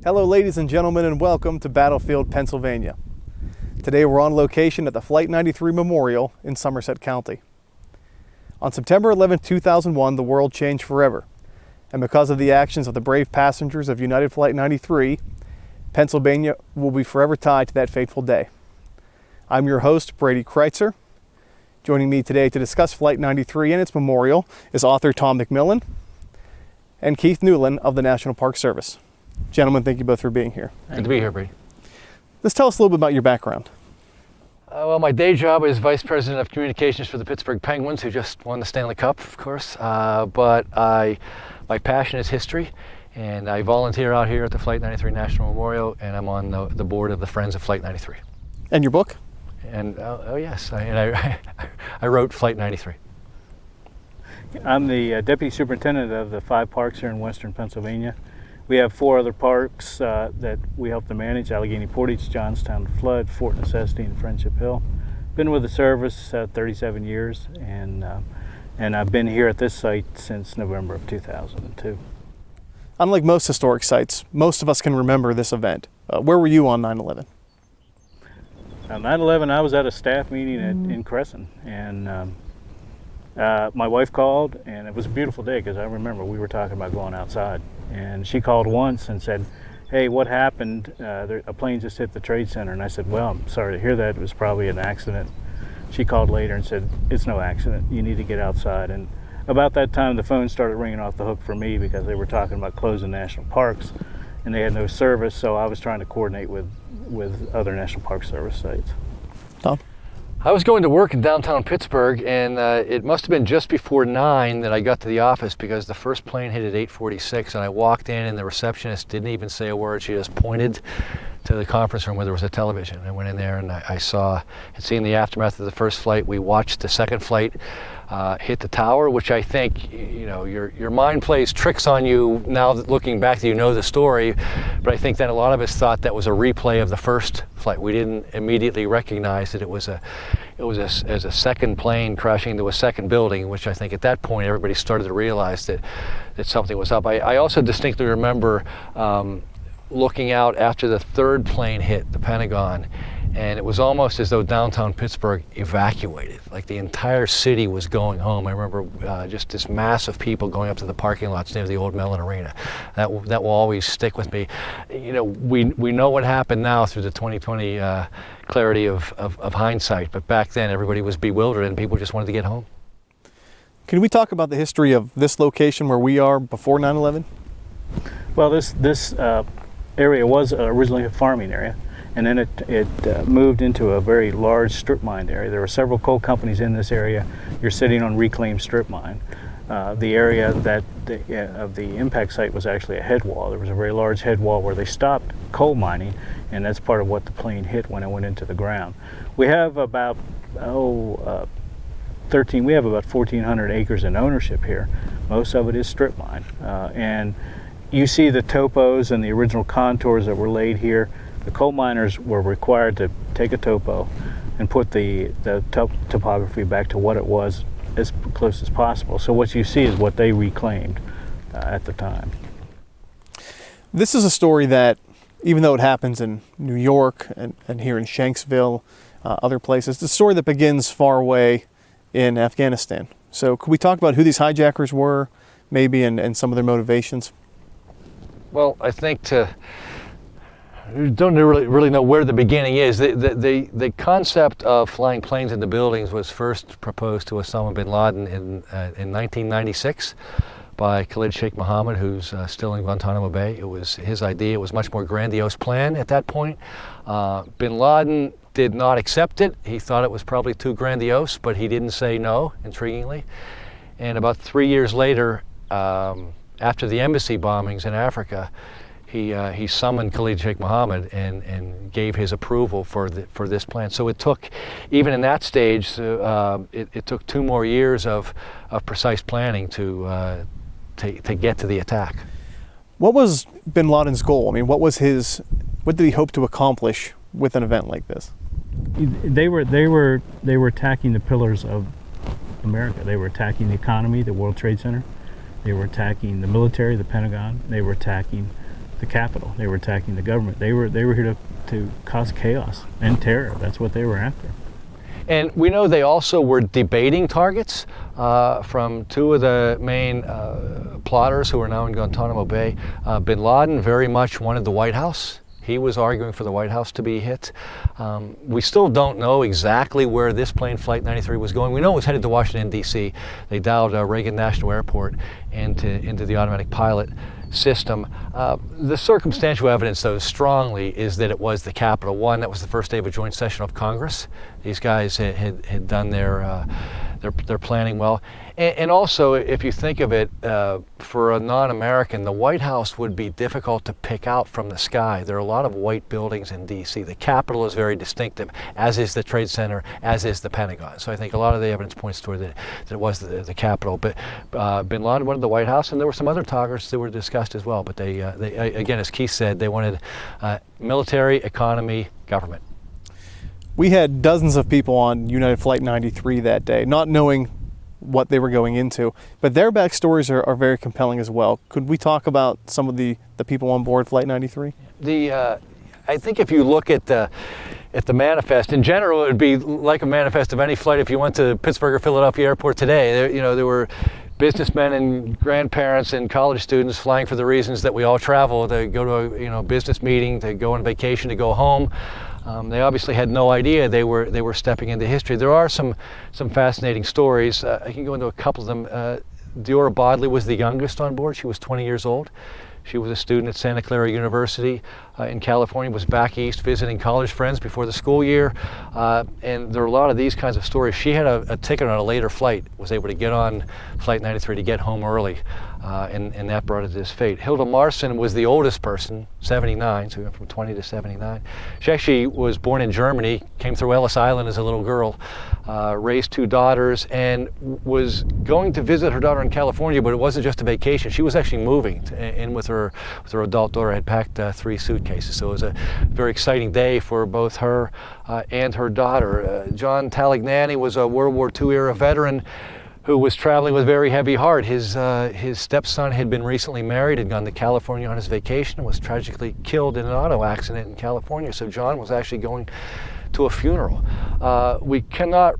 Hello ladies and gentlemen, and welcome to Battlefield, Pennsylvania. Today we're on location at the Flight 93 Memorial in Somerset County. On September 11, 2001, the world changed forever. And because of the actions of the brave passengers of United Flight 93, Pennsylvania will be forever tied to that fateful day. I'm your host, Brady Kreitzer. Joining me today to discuss Flight 93 and its memorial is author Tom McMillan and Keith Newlin of the National Park Service. Gentlemen, thank you both for being here. Good to be here, Brady. Let's tell us a little bit about your background. Well, my day job is Vice President of Communications for the Pittsburgh Penguins, who just won the Stanley Cup, of course. But my passion is history, and I volunteer out here at the Flight 93 National Memorial, and I'm on the board of the Friends of Flight 93. And your book? And yes, I wrote Flight 93. I'm the Deputy Superintendent of the 5 parks here in Western Pennsylvania. We have 4 other parks that we help to manage: Allegheny Portage, Johnstown Flood, Fort Necessity, and Friendship Hill. Been with the service 37 years, and I've been here at this site since November of 2002. Unlike most historic sites, most of us can remember this event. Where were you on 9/11? On 9/11, I was at a staff meeting in Crescent, and my wife called, and it was a beautiful day because I remember we were talking about going outside. And she called once and said, "Hey, what happened? A plane just hit the Trade Center." And I said, "Well, I'm sorry to hear that. It was probably an accident." She called later and said, "It's no accident. You need to get outside." And about that time, the phone started ringing off the hook for me because they were talking about closing national parks, and they had no service. So I was trying to coordinate with other National Park Service sites. Tom? I was going to work in downtown Pittsburgh, and it must have been just before 9 that I got to the office, because the first plane hit at 8:46, and I walked in, and the receptionist didn't even say a word. She just pointed to the conference room where there was a television. I went in there, and I had seen the aftermath of the first flight. We watched the second flight hit the tower, which I think, your mind plays tricks on you now that looking back that you know the story, but I think that a lot of us thought that was a replay of the first flight. We didn't immediately recognize that it was as a second plane crashing into a second building, which I think at that point everybody started to realize that something was up. I also distinctly remember looking out after the third plane hit the Pentagon, and it was almost as though downtown Pittsburgh evacuated, like the entire city was going home. I remember just this mass of people going up to the parking lots near the old McMillan Arena. That will always stick with me. We know what happened now through the 2020 clarity of hindsight, but back then everybody was bewildered and people just wanted to get home. Can we talk about the history of this location where we are before 9/11? Well, this area was originally a farming area, and then it moved into a very large strip mine area. There were several coal companies in this area. You're sitting on reclaimed strip mine. The area of the impact site was actually a head wall. There was a very large head wall where they stopped coal mining, and that's part of what the plane hit when it went into the ground. We have about 1,400 acres in ownership here. Most of it is strip mine, and you see the topos and the original contours that were laid here. The coal miners were required to take a topo and put the topography back to what it was as close as possible. So what you see is what they reclaimed at the time. This is a story that, even though it happens in New York and here in Shanksville, other places, it's a story that begins far away in Afghanistan. So could we talk about who these hijackers were, maybe, and some of their motivations? Well, I think we don't really know where the beginning is. The concept of flying planes into buildings was first proposed to Osama bin Laden in 1996 by Khalid Sheikh Mohammed, who's still in Guantanamo Bay. It was his idea. It was a much more grandiose plan at that point. Bin Laden did not accept it. He thought it was probably too grandiose, but he didn't say no, intriguingly. And about 3 years later, after the embassy bombings in Africa, he summoned Khalid Sheikh Mohammed and gave his approval for this plan. So it took, even in that stage, it took 2 more years of precise planning to get to the attack. What was bin Laden's goal? I mean, what did he hope to accomplish with an event like this? They were attacking the pillars of America. They were attacking the economy, the World Trade Center. They were attacking the military, the Pentagon. They were attacking the Capitol. They were attacking the government. They were here to cause chaos and terror. That's what they were after. And we know they also were debating targets from two of the main plotters who are now in Guantanamo Bay. Bin Laden very much wanted the White House. He was arguing for the White House to be hit. We still don't know exactly where this plane, Flight 93, was going. We know it was headed to Washington, D.C. They dialed Reagan National Airport into the automatic pilot system. The circumstantial evidence, though, strongly is that it was the Capitol. One, that was the first day of a joint session of Congress. These guys had done their planning well. And also, if you think of it, for a non-American, the White House would be difficult to pick out from the sky. There are a lot of white buildings in D.C. The Capitol is very distinctive, as is the Trade Center, as is the Pentagon. So I think a lot of the evidence points toward that it was the Capitol. But Bin Laden wanted the White House, and there were some other targets that were discussed as well. But they again, as Keith said, they wanted military, economy, government. We had dozens of people on United Flight 93 that day, not knowing what they were going into, but their backstories are very compelling as well. Could we talk about some of the people on board Flight 93? I think if you look at the manifest, in general, it would be like a manifest of any flight. If you went to Pittsburgh or Philadelphia Airport today, there were businessmen and grandparents and college students flying for the reasons that we all travel, to go to a business meeting, to go on vacation, to go home. They obviously had no idea they were stepping into history. There are some fascinating stories. I can go into a couple of them. Diora Bodley was the youngest on board. She was 20 years old. She was a student at Santa Clara University in California, was back east visiting college friends before the school year. And there are a lot of these kinds of stories. She had a ticket on a later flight, was able to get on Flight 93 to get home early. And that brought it to this fate. Hilda Marson was the oldest person, 79, so we went from 20 to 79. She actually was born in Germany, came through Ellis Island as a little girl, raised two daughters, and was going to visit her daughter in California, but it wasn't just a vacation. She was actually moving in with her adult daughter, had packed 3 suitcases. So it was a very exciting day for both her and her daughter. John Talignani was a World War II era veteran who was traveling with a very heavy heart. His stepson had been recently married, had gone to California on his vacation, and was tragically killed in an auto accident in California. So John was actually going to a funeral. We cannot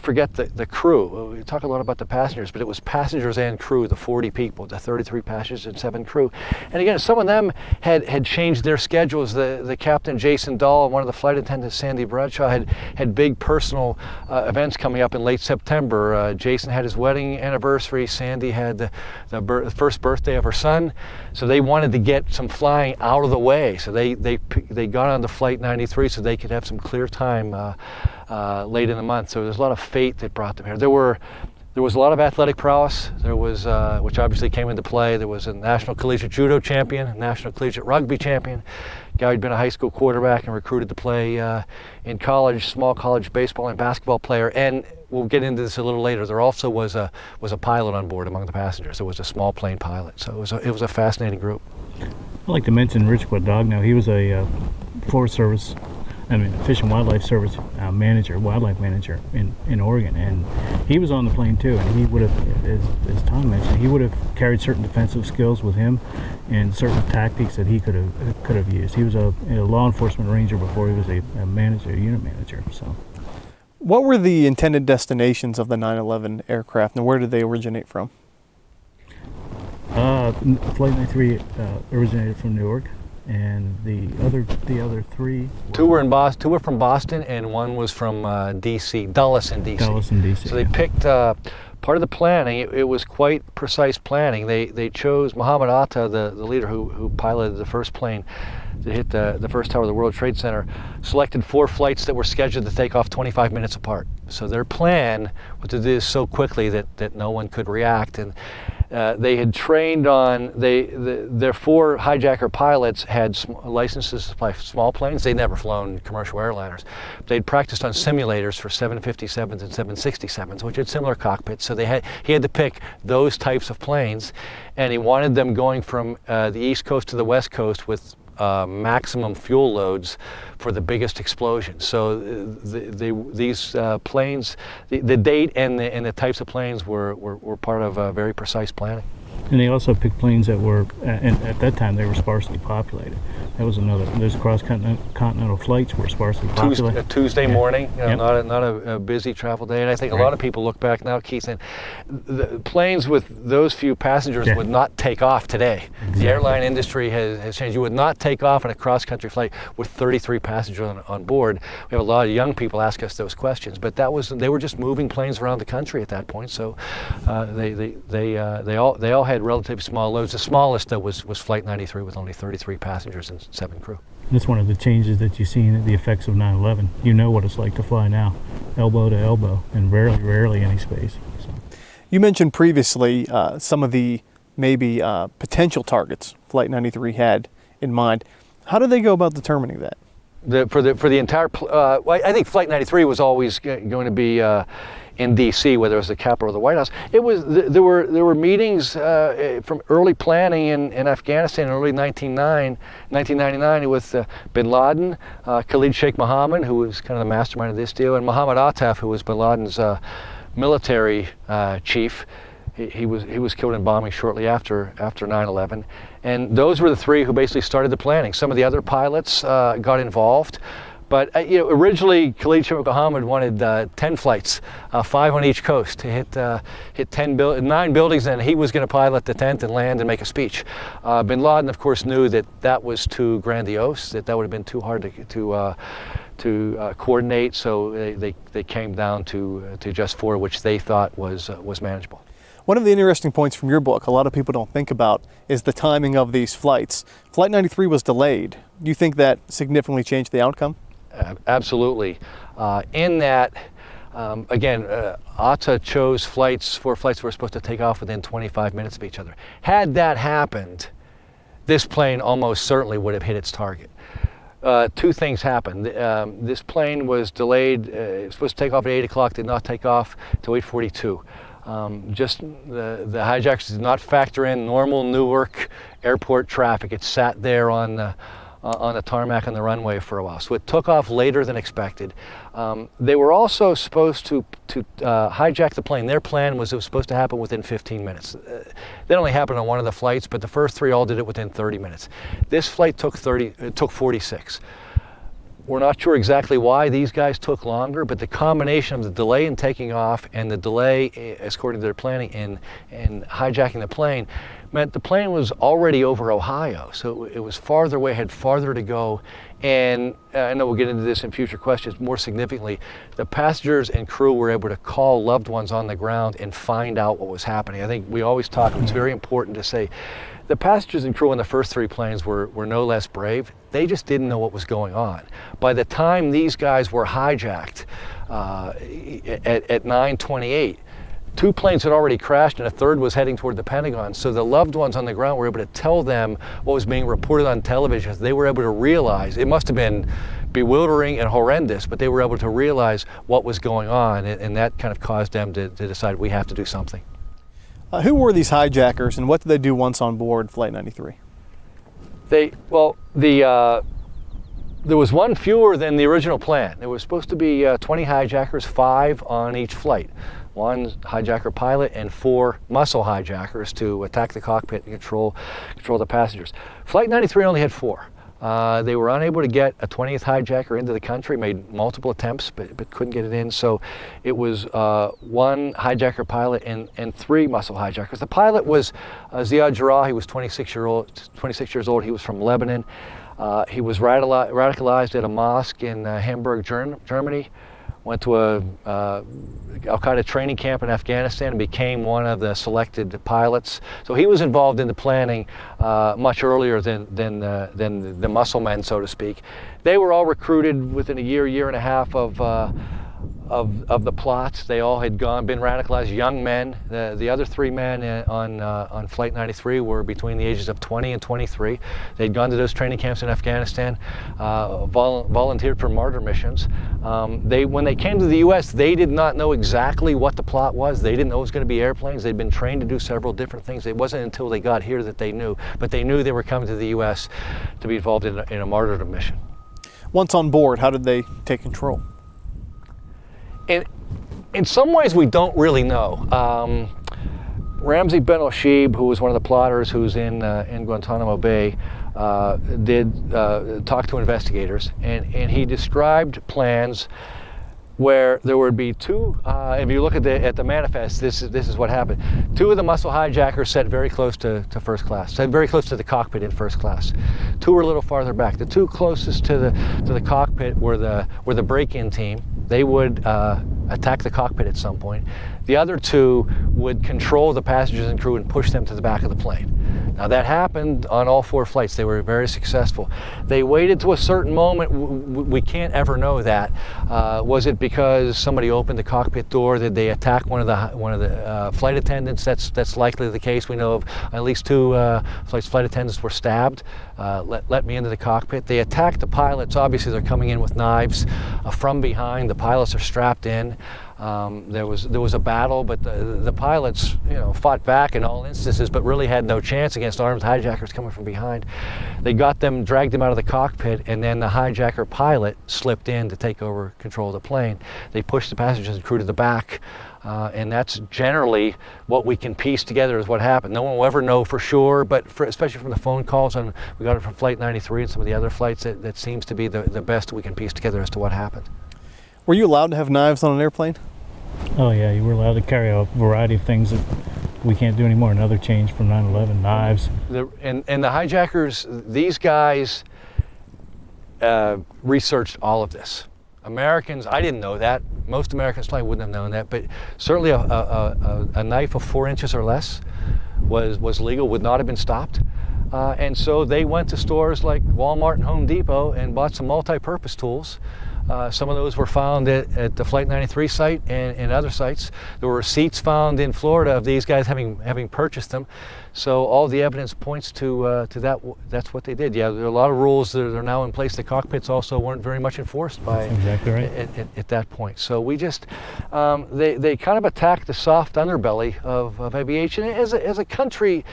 forget the crew. We talk a lot about the passengers, but it was passengers and crew, the 40 people, the 33 passengers and 7 crew. And again, some of them had changed their schedules. The captain, Jason Dahl, and one of the flight attendants, Sandy Bradshaw, had big personal events coming up in late September. Jason had his wedding anniversary. Sandy had the first birthday of her son. So they wanted to get some flying out of the way. So they got on the Flight 93 so they could have some clear time late in the month. So there's a lot of fate that brought them here. There was a lot of athletic prowess. There was, which obviously came into play. There was a national collegiate judo champion, a national collegiate rugby champion, a guy who'd been a high school quarterback and recruited to play in college, small college baseball and basketball player. And we'll get into this a little later. There also was a pilot on board among the passengers. There was a small plane pilot. So it was a fascinating group. I'd like to mention Rich Guadagno. He was a Forest Service, Fish and Wildlife Service wildlife manager in Oregon, and he was on the plane too. And he would have, as Tom mentioned, he would have carried certain defensive skills with him, and certain tactics that he could have used. He was a law enforcement ranger before he was a unit manager. So, what were the intended destinations of the 9/11 aircraft, and where did they originate from? Flight 93 originated from Newark. And the other 3. Two were from Boston, and one was from D.C., Dulles in D.C. Dulles in D.C. So they picked part of the planning. It was quite precise planning. They chose Mohammed Atta, the leader who piloted the first plane to hit the first tower of the World Trade Center, selected 4 flights that were scheduled to take off 25 minutes apart. So their plan was to do this so quickly that no one could react. And they had trained on, their 4 hijacker pilots had licenses to fly small planes. They'd never flown commercial airliners. They'd practiced on simulators for 757s and 767s, which had similar cockpits. So he had to pick those types of planes, and he wanted them going from the East Coast to the West Coast with maximum fuel loads for the biggest explosion. So these planes, the date and the types of planes were part of very precise planning. And they also picked planes that were, and at that time they were sparsely populated. That was another. Those cross-continental flights were sparsely populated. Tuesday morning, Yep. not a busy travel day. And I think a lot of people look back now, Keith, and the planes with those few passengers would not take off today. Exactly. The airline industry has changed. You would not take off on a cross-country flight with 33 passengers on board. We have a lot of young people ask us those questions, but they were just moving planes around the country at that point. So they all had relatively small loads. The smallest though was Flight 93 with only 33 passengers and 7 crew. That's one of the changes that you see in the effects of 9/11. You know what it's like to fly now, elbow to elbow, and rarely any space. So. You mentioned previously some of the maybe potential targets Flight 93 had in mind. How did they go about determining that? For the entire, I think Flight 93 was always going to be in D.C., whether it was the Capitol or the White House. There were meetings from early planning in Afghanistan in early 1999 with Bin Laden, Khalid Sheikh Mohammed, who was kind of the mastermind of this deal, and Mohammed Atta, who was Bin Laden's military chief. He was killed in bombing shortly after 9/11, and those were the three who basically started the planning. Some of the other pilots got involved, but originally Khalid Sheikh Mohammed wanted 10 flights, 5 on each coast to hit 9 buildings, and he was going to pilot the 10th and land and make a speech. Bin Laden, of course, knew that was too grandiose, that would have been too hard to coordinate, so they came down to just 4, which they thought was manageable. One of the interesting points from your book, a lot of people don't think about, is the timing of these flights. Flight 93 was delayed. Do you think that significantly changed the outcome? Absolutely. In that, again, Atta chose 4 flights that were supposed to take off within 25 minutes of each other. Had that happened, this plane almost certainly would have hit its target. 2 things happened. This plane was delayed. It was supposed to take off at 8 o'clock, did not take off till 8:42. Just the hijackers did not factor in normal Newark airport traffic. It sat there on the tarmac on the runway for a while, so it took off later than expected. They were also supposed to hijack the plane. Their plan was it was supposed to happen within 15 minutes. That only happened on one of the flights, but the first 3 all did it within 30 minutes. This flight took 46. We're not sure exactly why these guys took longer, but the combination of the delay in taking off and the delay, according to their planning, in hijacking the plane meant the plane was already over Ohio. So it was farther away, had farther to go. And I know we'll get into this in future questions. More significantly, the passengers and crew were able to call loved ones on the ground and find out what was happening. I think we always talk, it's very important to say, the passengers and crew on the first 3 planes were no less brave. They just didn't know what was going on. By the time these guys were hijacked at 9:28, 2 planes had already crashed and a third was heading toward the Pentagon. So the loved ones on the ground were able to tell them what was being reported on television. They were able to realize, it must have been bewildering and horrendous, but they were able to realize what was going on, and that kind of caused them to decide we have to do something. Who were these hijackers, and what did they do once on board Flight 93? There was 1 fewer than the original plan. There was supposed to be 20 hijackers, 5 on each flight. 1 hijacker pilot and 4 muscle hijackers to attack the cockpit and control the passengers. Flight 93 only had 4. They were unable to get a 20th hijacker into the country, made multiple attempts, but couldn't get it in. So it was 1 hijacker pilot and 3 muscle hijackers. The pilot was Ziad Jarrah. He was 26 years old. He was from Lebanon. He was radicalized at a mosque in Hamburg, Germany. Went to a Al-Qaeda training camp in Afghanistan and became one of the selected pilots. So he was involved in the planning much earlier than the muscle men, so to speak. They were all recruited within a year and a half of the plots. They all had been radicalized, young men. The other 3 men on Flight 93 were between the ages of 20 and 23. They'd gone to those training camps in Afghanistan, volunteered for martyr missions. When they came to the U.S., they did not know exactly what the plot was. They didn't know it was going to be airplanes. They'd been trained to do several different things. It wasn't until they got here that they knew, but they knew they were coming to the U.S. to be involved in a martyrdom mission. Once on board, how did they take control? In some ways, we don't really know. Ramsey Ben Al-Shib, who was one of the plotters who's in Guantanamo Bay, did talk to investigators, and he described plans where there would be two, if you look at the manifest, this is what happened. Two of the muscle hijackers sat very close to first class, sat very close to the cockpit in first class. Two were a little farther back. The two closest to the cockpit were the break-in team. They would attack the cockpit at some point. The other two would control the passengers and crew and push them to the back of the plane. Now that happened on all 4 flights. They were very successful. They waited to a certain moment. We can't ever know that. Was it because somebody opened the cockpit door? Did they attack one of the flight attendants? That's likely the case. We know of at least 2 flight attendants were stabbed. Let me into the cockpit. They attacked the pilots. Obviously, they're coming in with knives from behind. The pilots are strapped in. There was a battle, but the pilots, fought back in all instances, but really had no chance against armed hijackers coming from behind. They dragged them out of the cockpit, and then the hijacker pilot slipped in to take over control of the plane. They pushed the passengers and crew to the back, and that's generally what we can piece together as what happened. No one will ever know for sure, but especially from the phone calls, and we got it from Flight 93 and some of the other flights, that seems to be the best we can piece together as to what happened. Were you allowed to have knives on an airplane? Oh yeah, you were allowed to carry a variety of things that we can't do anymore. Another change from 9/11, knives. And the hijackers, these guys researched all of this. Americans, I didn't know that. Most Americans probably wouldn't have known that, but certainly a knife of 4 inches or less was legal, would not have been stopped. And so they went to stores like Walmart and Home Depot and bought some multi-purpose tools. Some of those were found at the Flight 93 site and other sites. There were receipts found in Florida of these guys having purchased them. So all the evidence points to that. That's what they did. Yeah, there are a lot of rules that are now in place. The cockpits also weren't very much enforced by exactly right. at that point. So we just they kind of attacked the soft underbelly of aviation. As a country,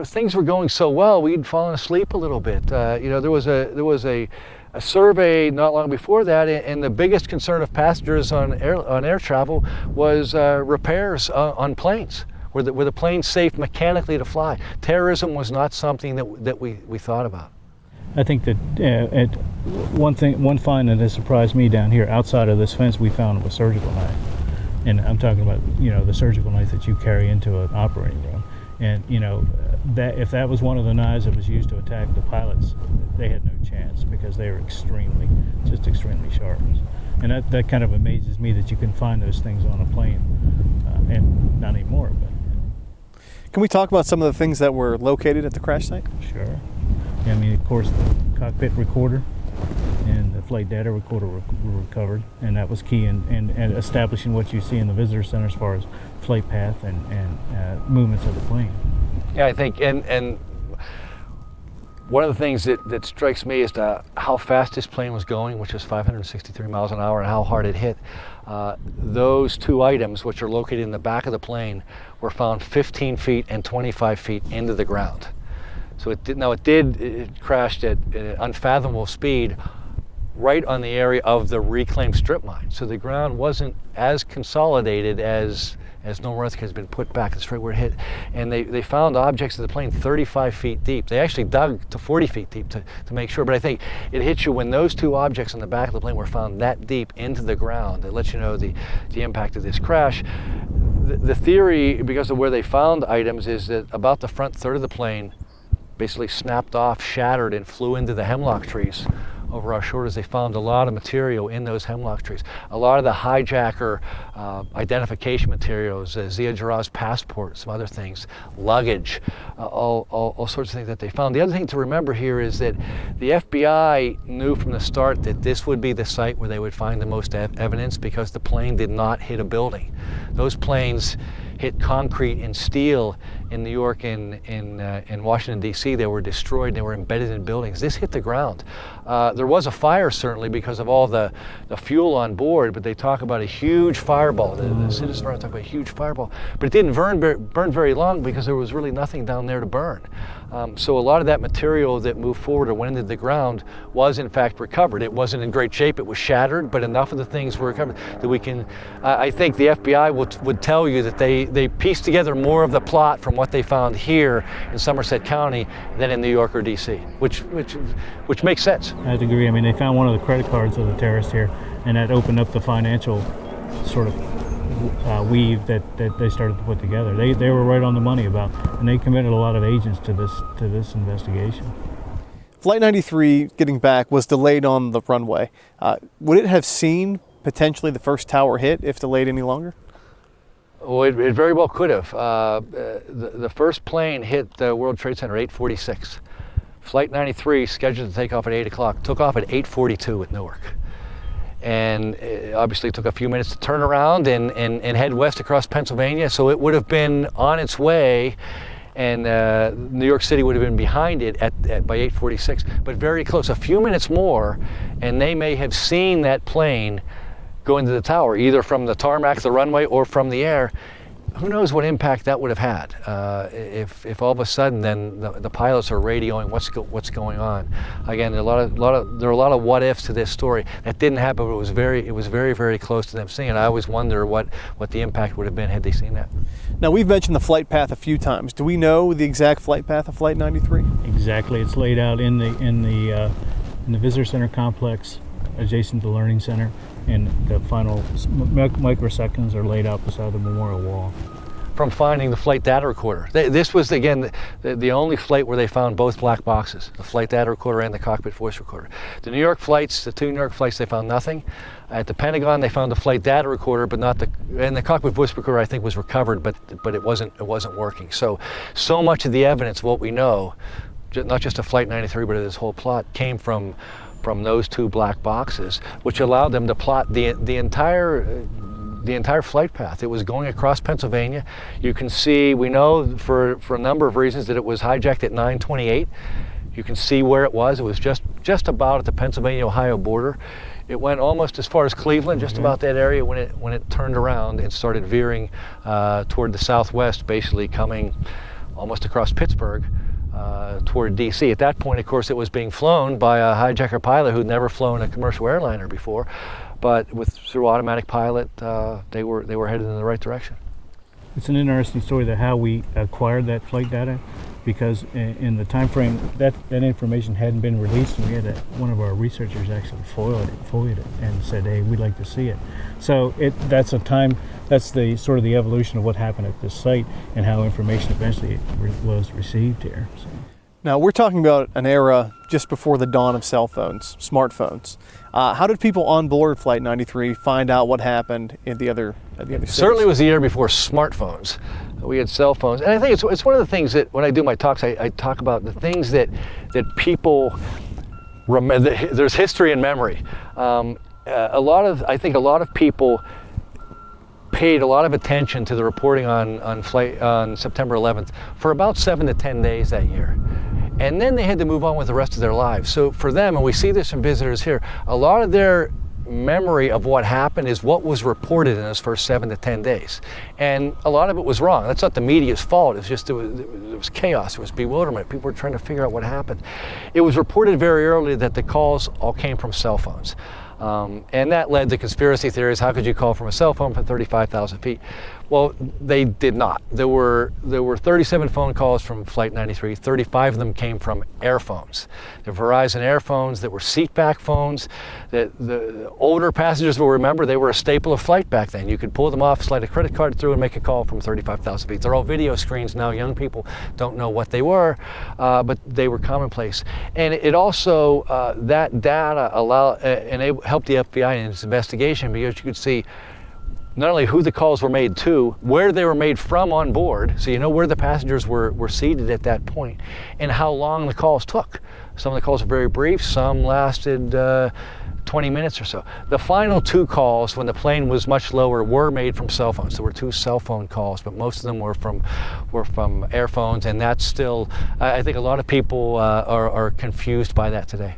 things were going so well, we'd fallen asleep a little bit. There was a survey not long before that, and the biggest concern of passengers on air travel was repairs on planes. Were the planes safe mechanically to fly? Terrorism was not something that we thought about. I think that one find that has surprised me down here, outside of this fence, we found a surgical knife, and I'm talking about the surgical knife that you carry into an operating room. And that if that was one of the knives that was used to attack the pilots, they had no chance because they were extremely sharp. And that kind of amazes me that you can find those things on a plane, and not anymore. But can we talk about some of the things that were located at the crash site? Sure. Yeah, I mean, of course, the cockpit recorder and the flight data recorder were recovered, and that was key in establishing what you see in the visitor center as far as flight path and movements of the plane. Yeah, I think, and one of the things that strikes me is how fast this plane was going, which was 563 miles an hour, and how hard it hit. Those 2 items, which are located in the back of the plane, were found 15 feet and 25 feet into the ground. So it crashed at an unfathomable speed right on the area of the reclaimed strip mine. So the ground wasn't as consolidated as no earthquake has been put back. That's right where it hit. And they found objects of the plane 35 feet deep. They actually dug to 40 feet deep to make sure. But I think it hits you when those 2 objects on the back of the plane were found that deep into the ground. It lets you know the impact of this crash. The theory, because of where they found items, is that about the front third of the plane basically snapped off, shattered, and flew into the hemlock trees over our shoulders. They found a lot of material in those hemlock trees. A lot of the hijacker identification materials, Zia Jarrah's passport, some other things, luggage, all sorts of things that they found. The other thing to remember here is that the FBI knew from the start that this would be the site where they would find the most evidence, because the plane did not hit a building. Those planes hit concrete and steel in New York and in Washington, D.C. They were destroyed. They were embedded in buildings. This hit the ground. There was a fire, certainly, because of all the fuel on board, but they talk about a huge fireball. The citizens talk about a huge fireball. But it didn't burn very long because there was really nothing down there to burn. So a lot of that material that moved forward or went into the ground was, in fact, recovered. It wasn't in great shape. It was shattered, but enough of the things were recovered that we can, I think the FBI would tell you that they they pieced together more of the plot from what they found here in Somerset County than in New York or D.C., which makes sense. I agree. I mean, they found one of the credit cards of the terrorists here, and that opened up the financial sort of weave that they started to put together. They were right on the money about, and they committed a lot of agents to this investigation. Flight 93 getting back was delayed on the runway. Would it have seen potentially the first tower hit if delayed any longer? Well, it very well could have. The first plane hit the World Trade Center 8:46. Flight 93, scheduled to take off at 8 o'clock, took off at 8:42 at Newark. And it obviously took a few minutes to turn around and head west across Pennsylvania, so it would have been on its way, and New York City would have been behind it by 8:46, but very close, a few minutes more, and they may have seen that plane go into the tower, either from the tarmac, the runway, or from the air. Who knows what impact that would have had if all of a sudden then the pilots are radioing what's going on. Again, there are a lot of what ifs to this story. That didn't happen, but it was very, very close to them seeing it. I always wonder what the impact would have been had they seen that. Now, we've mentioned the flight path a few times. Do we know the exact flight path of Flight 93? Exactly. It's laid out in the visitor center complex, adjacent to the Learning Center, and the final microseconds are laid out beside the memorial wall. From finding the flight data recorder. This was, again, the only flight where they found both black boxes, the flight data recorder and the cockpit voice recorder. The New York flights, the two New York flights, they found nothing. At the Pentagon, they found the flight data recorder, but not and the cockpit voice recorder, I think, was recovered, but it wasn't working. So much of the evidence, what we know, not just of Flight 93, but of this whole plot, came from those two black boxes, which allowed them to plot the entire flight path. It was going across Pennsylvania. You can see, we know for a number of reasons that it was hijacked at 9:28. You can see where it was. It was just about at the Pennsylvania-Ohio border. It went almost as far as Cleveland, just about that area, when it turned around and started veering toward the southwest, basically coming almost across Pittsburgh. Toward D.C. At that point, of course, it was being flown by a hijacker pilot who'd never flown a commercial airliner before, but through automatic pilot, they were headed in the right direction. It's an interesting story that how we acquired that flight data, because in the time frame that information hadn't been released, and we had one of our researchers actually foiled it and said, "Hey, we'd like to see it." So that's the sort of the evolution of what happened at this site and how information eventually was received here. So. Now, we're talking about an era just before the dawn of cell phones, smartphones. How did people on board Flight 93 find out what happened at the other cities? Certainly it was the year before smartphones. We had cell phones. And I think it's one of the things that when I do my talks, I talk about the things that people remember. There's history and memory. I think a lot of people paid a lot of attention to the reporting on September 11th for about 7 to 10 days that year. And then they had to move on with the rest of their lives. So for them, and we see this in visitors here, a lot of their memory of what happened is what was reported in those first 7 to 10 days. And a lot of it was wrong. That's not the media's fault. It's just, it was chaos, it was bewilderment. People were trying to figure out what happened. It was reported very early that the calls all came from cell phones. And that led to conspiracy theories. How could you call from a cell phone from 35,000 feet? Well, they did not. There were 37 phone calls from Flight 93. 35 of them came from air phones. The Verizon air phones that were seatback phones. The older passengers will remember they were a staple of flight back then. You could pull them off, slide a credit card through, and make a call from 35,000 feet. They're all video screens now. Young people don't know what they were, but they were commonplace. And it also, that data helped the FBI in its investigation, because you could see not only who the calls were made to, where they were made from on board, so you know where the passengers were seated at that point, and how long the calls took. Some of the calls were very brief, some lasted 20 minutes or so. The final 2 calls, when the plane was much lower, were made from cell phones. There were 2 cell phone calls, but most of them were from air phones, and that's still, I think a lot of people are confused by that today.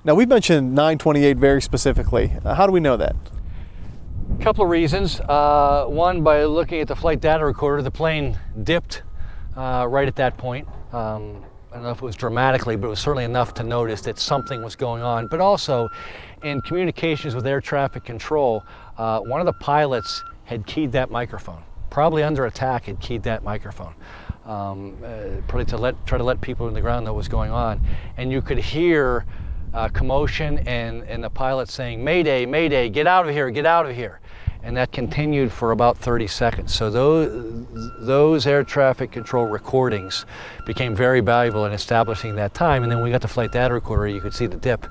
Now, we've mentioned 928 very specifically. How do we know that? A couple of reasons. One, by looking at the flight data recorder, the plane dipped right at that point. I don't know if it was dramatically, but it was certainly enough to notice that something was going on. But also, in communications with air traffic control, one of the pilots had keyed that microphone. probably under attack, had keyed that microphone. Probably to try to let people in the ground know what was going on. And you could hear commotion and the pilot saying, "Mayday, Mayday, get out of here, get out of here." And that continued for about 30 seconds. So those air traffic control recordings became very valuable in establishing that time. And then we got the flight data recorder, you could see the dip.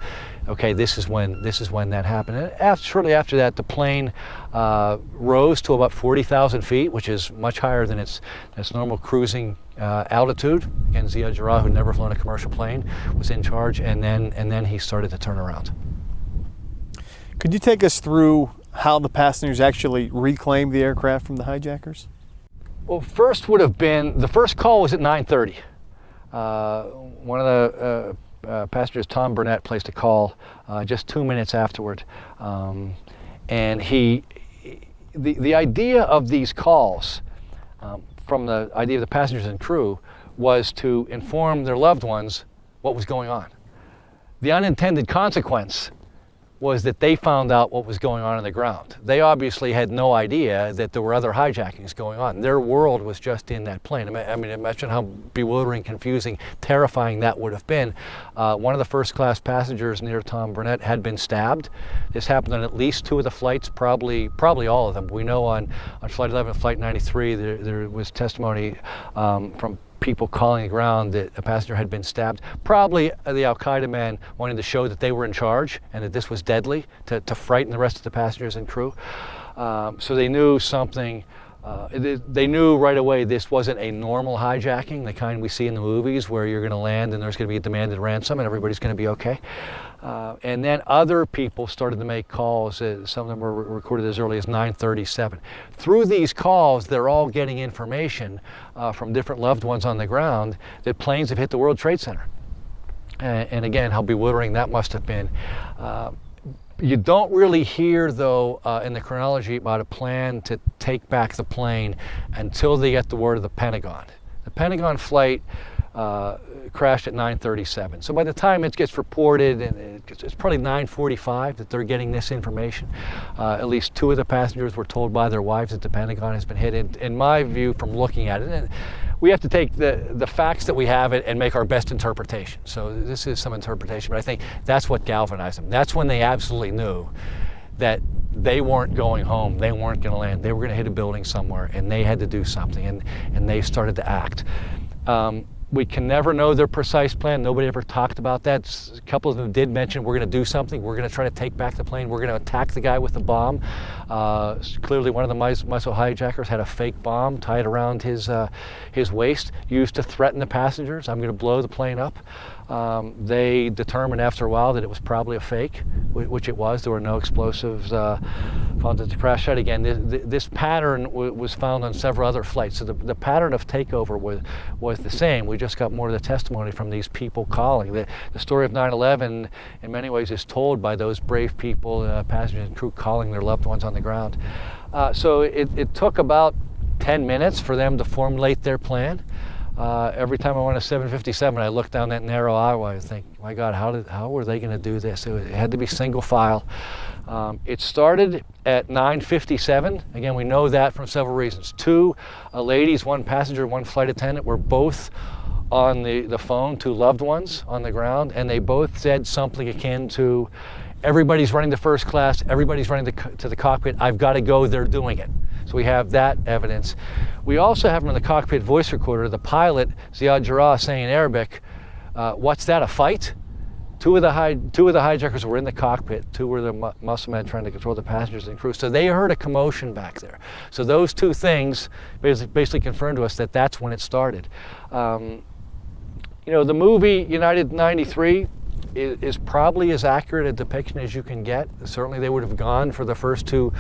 Okay, this is when that happened. And shortly after that, the plane rose to about 40,000 feet, which is much higher than its normal cruising altitude. Again, Ziad Jarrah, who'd never flown a commercial plane, was in charge, and then he started to turn around. Could you take us through how the passengers actually reclaimed the aircraft from the hijackers? Well, the first call was at 9:30. One of the passengers, Tom Burnett, placed a call just 2 minutes afterward. And the idea of these calls, from the idea of the passengers and crew, was to inform their loved ones what was going on. The unintended consequence was that they found out what was going on the ground. They obviously had no idea that there were other hijackings going on. Their world was just in that plane. I mean, imagine how bewildering, confusing, terrifying that would have been. One of the first class passengers near Tom Burnett had been stabbed. This happened on at least 2 of the flights, probably all of them. We know on Flight 11 and Flight 93, there was testimony from people calling the ground that a passenger had been stabbed. Probably the Al-Qaeda man wanting to show that they were in charge and that this was deadly, to frighten the rest of the passengers and crew. So they knew something. They knew right away this wasn't a normal hijacking, the kind we see in the movies where you're going to land and there's going to be a demanded ransom and everybody's going to be okay. And then other people started to make calls. Some of them were recorded as early as 9:37. Through these calls, they're all getting information from different loved ones on the ground that planes have hit the World Trade Center. And again, how bewildering that must have been. You don't really hear, though, in the chronology about a plan to take back the plane until they get the word of the Pentagon. The Pentagon flight crashed at 9:37. So by the time it gets reported, and it's probably 9:45 that they're getting this information. At least 2 of the passengers were told by their wives that the Pentagon has been hit. In my view, from looking at it, and we have to take the facts that we have and make our best interpretation. So this is some interpretation, but I think that's what galvanized them. That's when they absolutely knew that they weren't going home, they weren't going to land, they were going to hit a building somewhere, and they had to do something, and they started to act. We can never know their precise plan. Nobody ever talked about that. A couple of them did mention, we're going to do something. We're going to try to take back the plane. We're going to attack the guy with the bomb. Clearly one of the missile hijackers had a fake bomb tied around his waist, used to threaten the passengers. I'm going to blow the plane up. They determined after a while that it was probably a fake, which it was. There were no explosives found at the crash site. Again, this pattern was found on several other flights. So the pattern of takeover was the same. We just got more of the testimony from these people calling. The story of 9/11 in many ways is told by those brave people, passengers and crew, calling their loved ones on the ground. So it took about 10 minutes for them to formulate their plan. Every time I went to 757, I looked down that narrow aisle. I think, my God, how were they going to do this? It had to be single file. It started at 9:57. Again, we know that from several reasons. 2 ladies, 1 passenger, 1 flight attendant, were both on the phone to loved ones on the ground, and they both said something akin to, everybody's running to first class, everybody's running to the cockpit, I've got to go, they're doing it. So we have that evidence. We also have on the cockpit voice recorder, the pilot, Ziad Jarrah, saying in Arabic, what's that, a fight? 2 of the hijackers were in the cockpit. 2 were the muscle men trying to control the passengers and crew. So they heard a commotion back there. So those 2 things basically confirmed to us that that's when it started. The movie United 93 is probably as accurate a depiction as you can get. Certainly they would have gone for the first 2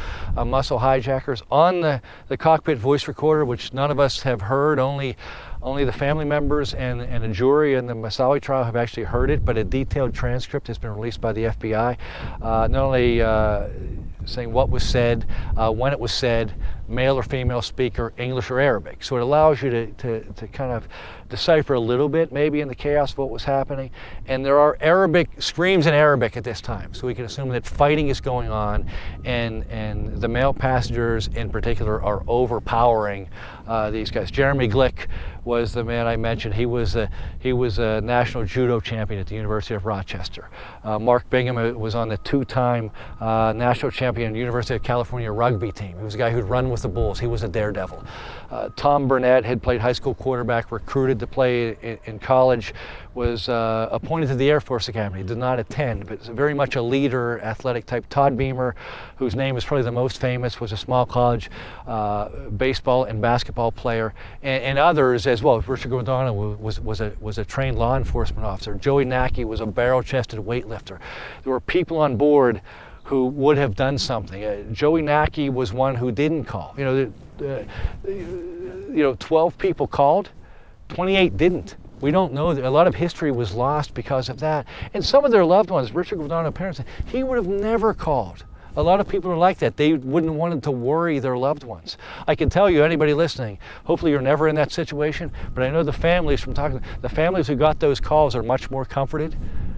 muscle hijackers. On the cockpit voice recorder, which none of us have heard, only the family members and a jury in the Massawi trial have actually heard it, but a detailed transcript has been released by the FBI, not only saying what was said, when it was said, male or female speaker, English or Arabic. So it allows you to kind of decipher a little bit, maybe in the chaos of what was happening. And there are Arabic screams in Arabic at this time, so we can assume that fighting is going on, and the male passengers in particular are overpowering these guys. Jeremy Glick was the man I mentioned. He was a national judo champion at the University of Rochester. Mark Bingham was on the two-time national champion University of California rugby team. He was a guy who'd run with the Bulls. He was a daredevil. Tom Burnett had played high school quarterback, recruited to play in college, was appointed to the Air Force Academy, did not attend, but very much a leader, athletic type. Todd Beamer, whose name is probably the most famous, was a small college baseball and basketball player, and others as well. Richard Guadagno was a trained law enforcement officer. Joey Nackey was a barrel-chested weightlifter. There were people on board who would have done something. Joey Nackey was one who didn't call. 12 people called, 28 didn't. We don't know. A lot of history was lost because of that. And some of their loved ones, Richard Guadagno parents, he would have never called. A lot of people are like that. They wouldn't want to worry their loved ones. I can tell you, anybody listening, hopefully you're never in that situation, but I know the families the families who got those calls are much more comforted.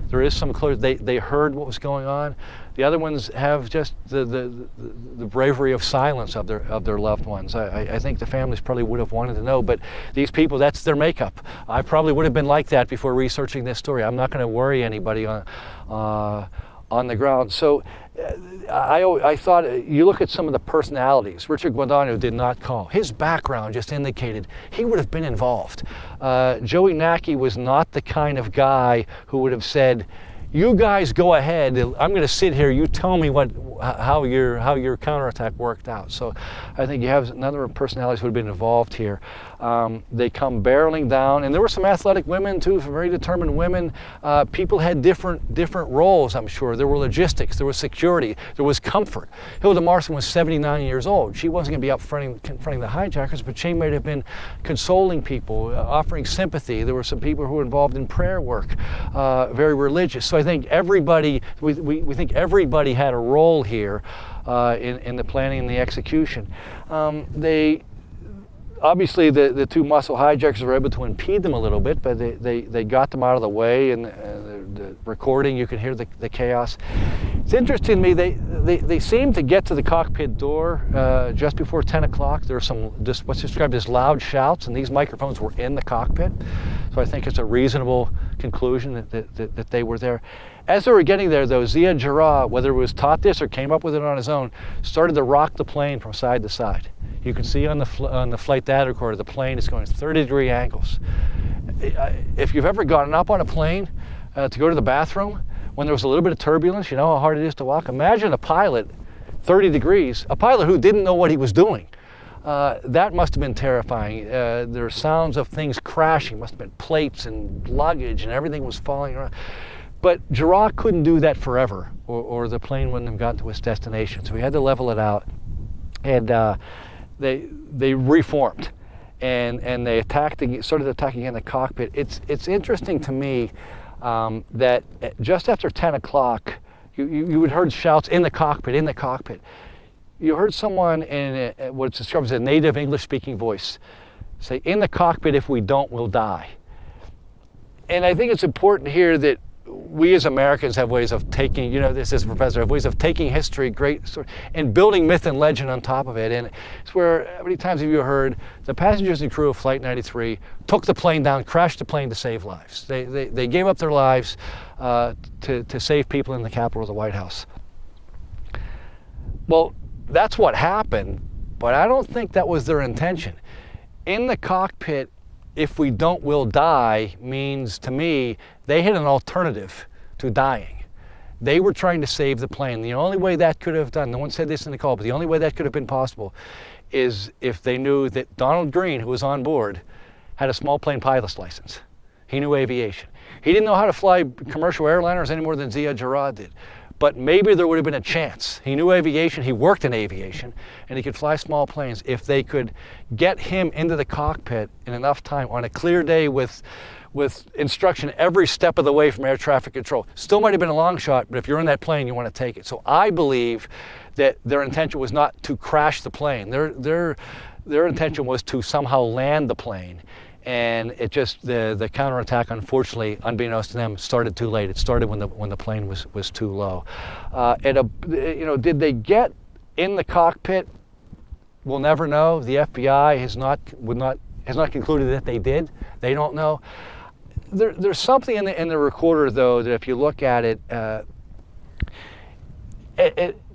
There is some clue. They heard what was going on. The other ones have just the bravery of silence of their loved ones. I think the families probably would have wanted to know, but these people, that's their makeup. I probably would have been like that before researching this story. I'm not going to worry anybody on the ground. So I thought, you look at some of the personalities. Richard Guadagno did not call. His background just indicated he would have been involved. Joey Nackey was not the kind of guy who would have said, you guys go ahead, I'm going to sit here, you tell me how your counterattack worked out. So I think you have a number of personalities who have been involved here. They come barreling down, and there were some athletic women too, very determined women. People had different roles, I'm sure. There were logistics, there was security, there was comfort. Hilda Marson was 79 years old. She wasn't going to be out confronting the hijackers, but she might have been consoling people, offering sympathy. There were some people who were involved in prayer work, very religious. So I think everybody, we think everybody had a role here in the planning and the execution. Obviously, the two muscle hijackers were able to impede them a little bit, but they got them out of the way, and the recording, you can hear the chaos. It's interesting to me, they seemed to get to the cockpit door just before 10 o'clock. There were some, what's described as loud shouts, and these microphones were in the cockpit. So I think it's a reasonable conclusion that they were there. As they were getting there, though, Ziad Jarrah, whether it was taught this or came up with it on his own, started to rock the plane from side to side. You can see on the flight data recorder, the plane is going at 30-degree angles. If you've ever gotten up on a plane to go to the bathroom, when there was a little bit of turbulence, you know how hard it is to walk? Imagine a pilot, 30 degrees, a pilot who didn't know what he was doing. That must have been terrifying. There are sounds of things crashing, must have been plates and luggage, and everything was falling around. But Jarrah couldn't do that forever, or the plane wouldn't have gotten to its destination. So we had to level it out. And they reformed, and they started attacking in the cockpit. It's interesting to me that just after 10 o'clock, you had heard shouts in the cockpit. You heard someone in what's described as a native English-speaking voice say, "In the cockpit, if we don't, we'll die." And I think it's important here that we as Americans have ways of taking, this as a professor, have ways of taking history, and building myth and legend on top of it. And it's where, how many times have you heard the passengers and crew of Flight 93 took the plane down, crashed the plane to save lives. They gave up their lives to save people in the Capitol or the White House. Well, that's what happened, but I don't think that was their intention. In the cockpit, if we don't, we'll die means, to me, they had an alternative to dying. They were trying to save the plane. The only way that could have done, no one said this in the call, but the only way that could have been possible is if they knew that Donald Green, who was on board, had a small plane pilot's license. He knew aviation. He didn't know how to fly commercial airliners any more than Ziad Jarrah did. but maybe there would have been a chance. He knew aviation, he worked in aviation, and he could fly small planes. If they could get him into the cockpit in enough time on a clear day with instruction every step of the way from air traffic control. Still might have been a long shot, but if you're in that plane, you want to take it. So I believe that their intention was not to crash the plane. Their intention was to somehow land the plane. And it just, the counterattack, unfortunately, unbeknownst to them, started too late. It started when the plane was too low. Did they get in the cockpit? We'll never know. The FBI has not concluded that they did. They don't know. There's something in the recorder, though, that if you look at it,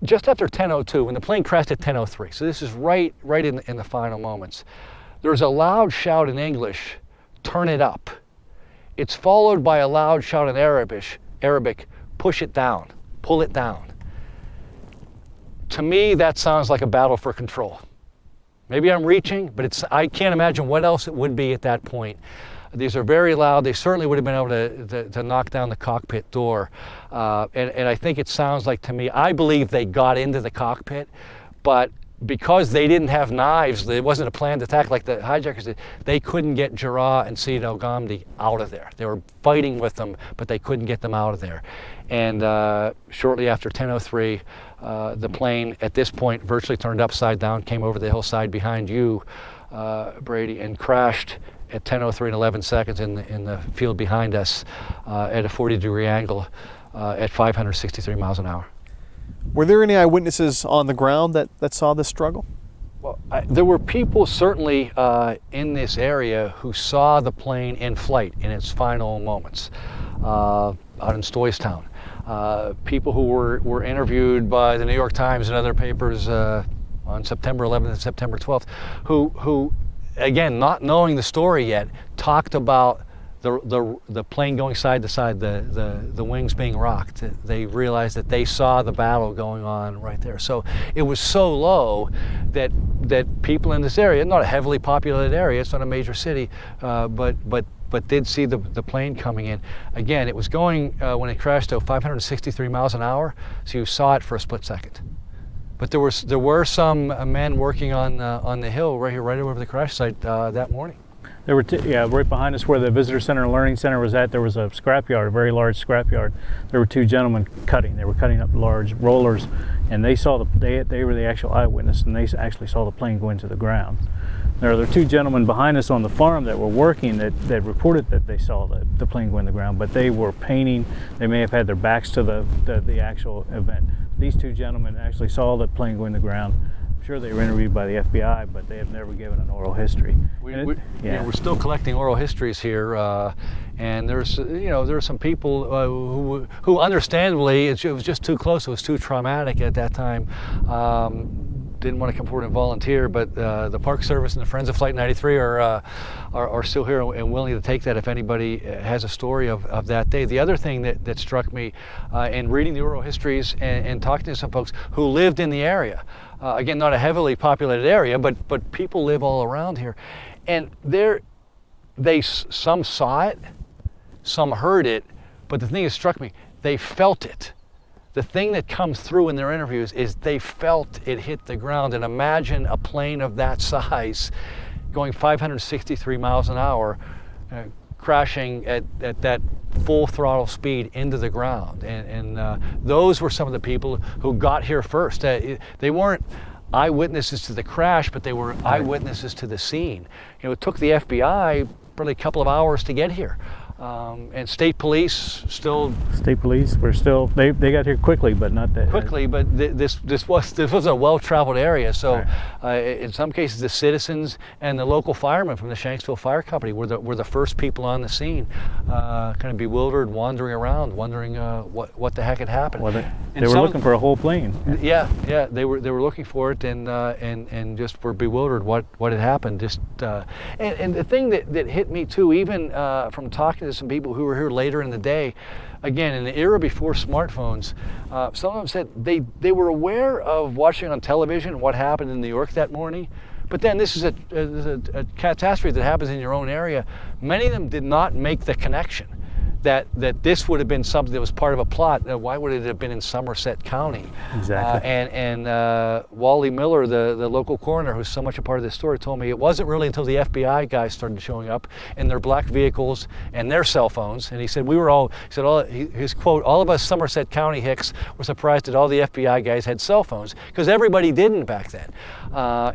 just after 10:02, when the plane crashed at 10:03, so this is right in the final moments, there's a loud shout in English, "Turn it up." It's followed by a loud shout in Arabic, "Push it down, pull it down." To me, that sounds like a battle for control. Maybe I'm reaching, but I can't imagine what else it would be at that point. These are very loud. They certainly would have been able to knock down the cockpit door. And I think it sounds like, to me, I believe they got into the cockpit, but because they didn't have knives, it wasn't a planned attack like the hijackers did, they couldn't get Jarrah and Saeed al-Ghamdi out of there. They were fighting with them, but they couldn't get them out of there. And shortly after 10:03, the plane, at this point, virtually turned upside down, came over the hillside behind you, Brady, and crashed at 10:03 and 11 seconds in the field behind us at a 40-degree angle at 563 miles an hour. Were there any eyewitnesses on the ground that saw this struggle? Well, there were people certainly in this area who saw the plane in flight in its final moments out in Stoystown. People who were interviewed by the New York Times and other papers on September 11th and September 12th, who again, not knowing the story yet, talked about the plane going side to side, the wings being rocked. They realized that they saw the battle going on right there. So it was so low that people in this area, not a heavily populated area, it's not a major city, but did see the plane coming in. Again, it was going, when it crashed, to 563 miles an hour, so you saw it for a split second. But there were some men working on the hill right here, right over the crash site that morning. There were right behind us where the visitor center and learning center was at. There was a scrapyard, a very large scrapyard. There were two gentlemen cutting. They were cutting up large rollers, and they saw they were the actual eyewitness, and they actually saw the plane go into the ground. There are two gentlemen behind us on the farm that were working that reported that they saw the plane go in the ground, but they were painting. They may have had their backs to the actual event. These two gentlemen actually saw the plane go in the ground. I'm sure they were interviewed by the FBI, but they have never given an oral history. We're still collecting oral histories here, and there are some people who understandably, it was just too close. It was too traumatic at that time. Didn't want to come forward and volunteer, but the Park Service and the Friends of Flight 93 are still here and willing to take that if anybody has a story of that day. The other thing that struck me in reading the oral histories and talking to some folks who lived in the area, again, not a heavily populated area, but people live all around here, and some saw it, some heard it, but the thing that struck me, they felt it. The thing that comes through in their interviews is they felt it hit the ground. And imagine a plane of that size going 563 miles an hour, crashing at that full throttle speed into the ground. And those were some of the people who got here first. They weren't eyewitnesses to the crash, but they were eyewitnesses to the scene. It took the FBI probably a couple of hours to get here. And state police were still they got here quickly, but not that quickly. But this was a well-traveled area, so in some cases the citizens and the local firemen from the Shanksville Fire Company were the first people on the scene, kind of bewildered, wandering around, wondering what the heck had happened. Well, they were looking for a whole plane. Yeah, they were looking for it, and just were bewildered what had happened. And the thing that hit me too, even from talking to some people who were here later in the day, again, in the era before smartphones, some of them said they were aware of watching on television what happened in New York that morning, but then this is a catastrophe that happens in your own area. Many of them did not make the connection that this would have been something that was part of a plot. Why would it have been in Somerset County? Exactly. And Wally Miller, the local coroner, who's so much a part of this story, told me it wasn't really until the FBI guys started showing up in their black vehicles and their cell phones. And he said his quote, all of us Somerset County hicks were surprised that all the FBI guys had cell phones, because everybody didn't back then.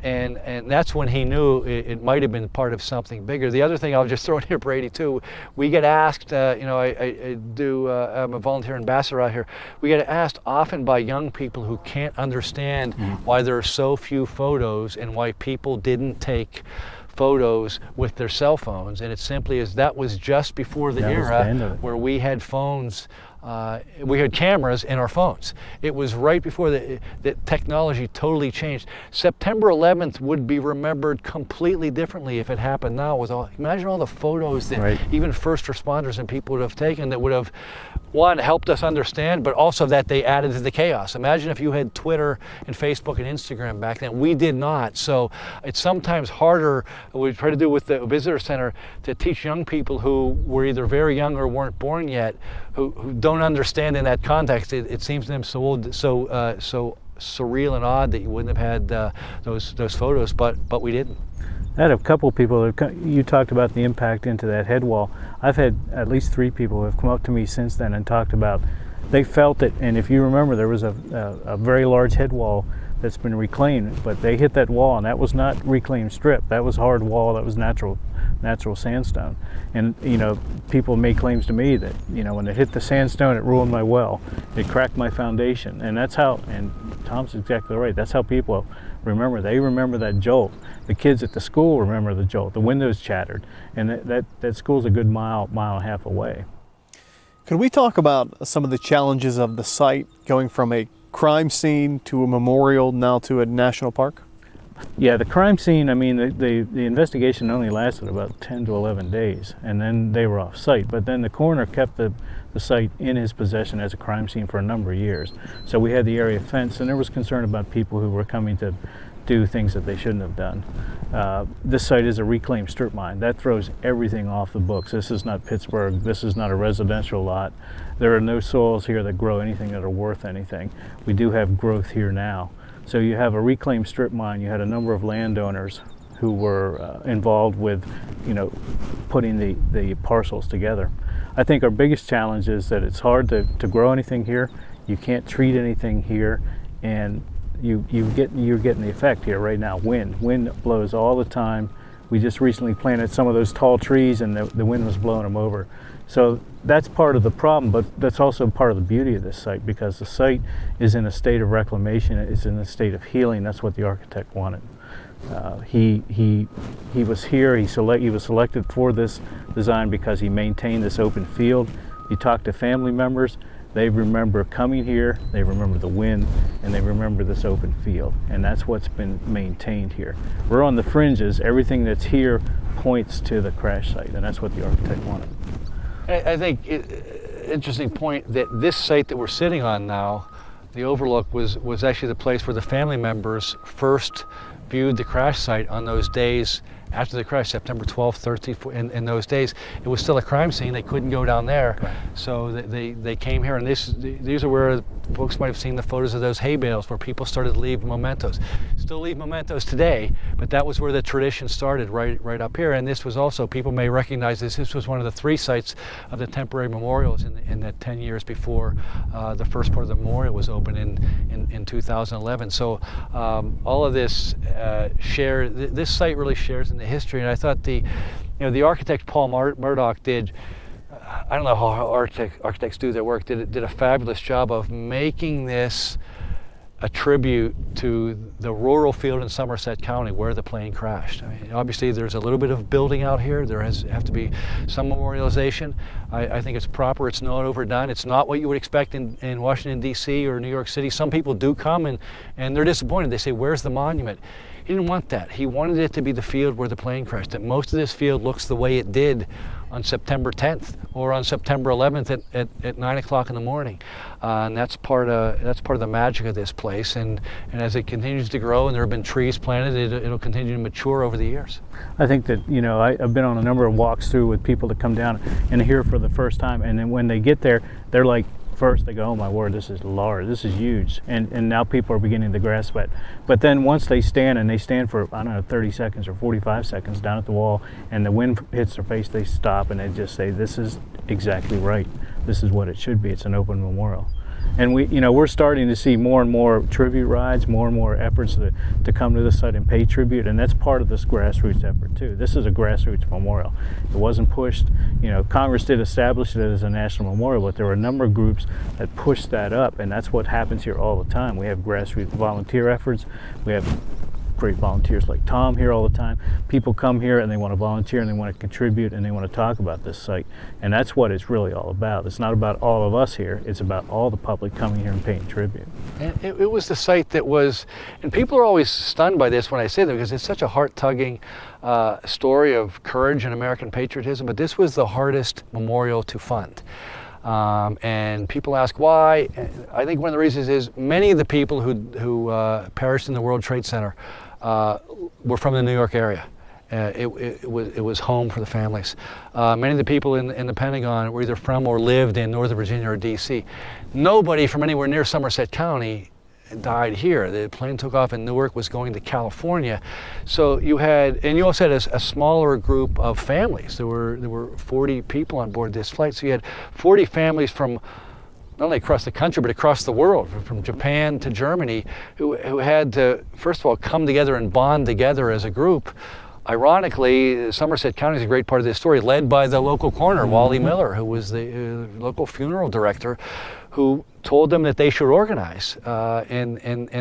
And that's when he knew it might have been part of something bigger. The other thing I'll just throw in here, Brady, too, we get asked, I'm a volunteer ambassador out here, we get asked often by young people who can't understand why there are so few photos and why people didn't take photos with their cell phones. And it simply is that was just before the era where we had phones. We had cameras in our phones. It was right before the technology totally changed. September 11th would be remembered completely differently if it happened now. Imagine all the photos that even first responders and people would have taken that would have, one, helped us understand, but also that they added to the chaos. Imagine if you had Twitter and Facebook and Instagram back then. We did not. So it's sometimes harder, we try to do with the visitor center, to teach young people who were either very young or weren't born yet, who don't understand in that context. It seems to them so surreal and odd that you wouldn't have had those photos, but we didn't. I had a couple people, you talked about the impact into that head wall. I've had at least 3 people who have come up to me since then and talked about, they felt it, and if you remember, there was a very large head wall that's been reclaimed, but they hit that wall, and that was not reclaimed strip. That was hard wall, that was natural sandstone. And people made claims to me that when it hit the sandstone, it ruined my well, it cracked my foundation. And that's how, and Tom's exactly right, that's how people remember. They remember that jolt. The kids at the school remember the jolt. The windows chattered, and that school's a good mile and a half away. Could we talk about some of the challenges of the site, going from a crime scene to a memorial, now to a national park? Yeah, the crime scene, I mean, the investigation only lasted about 10 to 11 days, and then they were off site. But then the coroner kept the site in his possession as a crime scene for a number of years. So we had the area fenced, and there was concern about people who were coming to do things that they shouldn't have done. This site is a reclaimed strip mine. That throws everything off the books. This is not Pittsburgh. This is not a residential lot. There are no soils here that grow anything that are worth anything. We do have growth here now. So you have a reclaimed strip mine. You had a number of landowners who were involved with, putting the parcels together. I think our biggest challenge is that it's hard to grow anything here. You can't treat anything here, and you're getting the effect here right now. Wind blows all the time. We just recently planted some of those tall trees, and the wind was blowing them over. So that's part of the problem, but that's also part of the beauty of this site, because the site is in a state of reclamation. It's in a state of healing. That's what the architect wanted. He was here. He was selected for this design because he maintained this open field. You talk to family members, they remember coming here, they remember the wind, and they remember this open field, and that's what's been maintained here. We're on the fringes. Everything that's here points to the crash site, and that's what the architect wanted. I think interesting point that this site that we're sitting on now, the overlook, was actually the place where the family members first viewed the crash site on those days after the crash, September 12th, 13th, in those days. It was still a crime scene. They couldn't go down there. Right. So they came here, and these are where folks might have seen the photos of those hay bales where people started to leave mementos. Still leave mementos today, but that was where the tradition started, right up here. And this was also, people may recognize this was one of the 3 sites of the temporary memorials in the 10 years before the first part of the memorial was opened in 2011. So all of this this site really shares in the history. And I thought the architect Paul Murdoch did, I don't know how architects do their work, did a fabulous job of making this a tribute to the rural field in Somerset County where the plane crashed. I mean, obviously there's a little bit of building out here. There have to be some memorialization. I think it's proper. It's not overdone. It's not what you would expect in Washington, D.C. or New York City. Some people do come and they're disappointed. They say, where's the monument? He didn't want that. He wanted it to be the field where the plane crashed, that most of this field looks the way it did on September 10th or on September 11th at 9 o'clock in the morning. And that's part of the magic of this place. And as it continues to grow and there have been trees planted, it'll continue to mature over the years. I think that, you know, I've been on a number of walks through with people that come down and hear for the first time, and then when they get there, they're like, first they go, oh my word, this is large, this is huge, and now people are beginning to grasp it. But then once they stand, and they stand for, I don't know, 30 seconds or 45 seconds down at the wall, and the wind hits their face, they stop and they just say, this is exactly right, this is what it should be, it's an open memorial. And we're starting to see more and more tribute rides, more and more efforts to come to the site and pay tribute, and that's part of this grassroots effort too. This is a grassroots memorial. It wasn't pushed, Congress did establish it as a national memorial, but there were a number of groups that pushed that up, and that's what happens here all the time. We have grassroots volunteer efforts, we have great volunteers like Tom here all the time. People come here and they want to volunteer and they want to contribute and they want to talk about this site. And that's what it's really all about. It's not about all of us here, it's about all the public coming here and paying tribute. And it was the site that was, and people are always stunned by this when I say that because it's such a heart-tugging story of courage and American patriotism, but this was the hardest memorial to fund. And people ask why. I think one of the reasons is many of the people who perished in the World Trade Center were from the New York area. It was home for the families. Many of the people in the Pentagon were either from or lived in Northern Virginia or D.C. Nobody from anywhere near Somerset County died here. The plane took off in Newark, was going to California. So you also had a smaller group of families. There were 40 people on board this flight. So you had 40 families from not only across the country, but across the world, from Japan to Germany, who had to, first of all, come together and bond together as a group. Ironically, Somerset County is a great part of this story, led by the local coroner, Wally Miller, who was the local funeral director, who told them that they should organize, and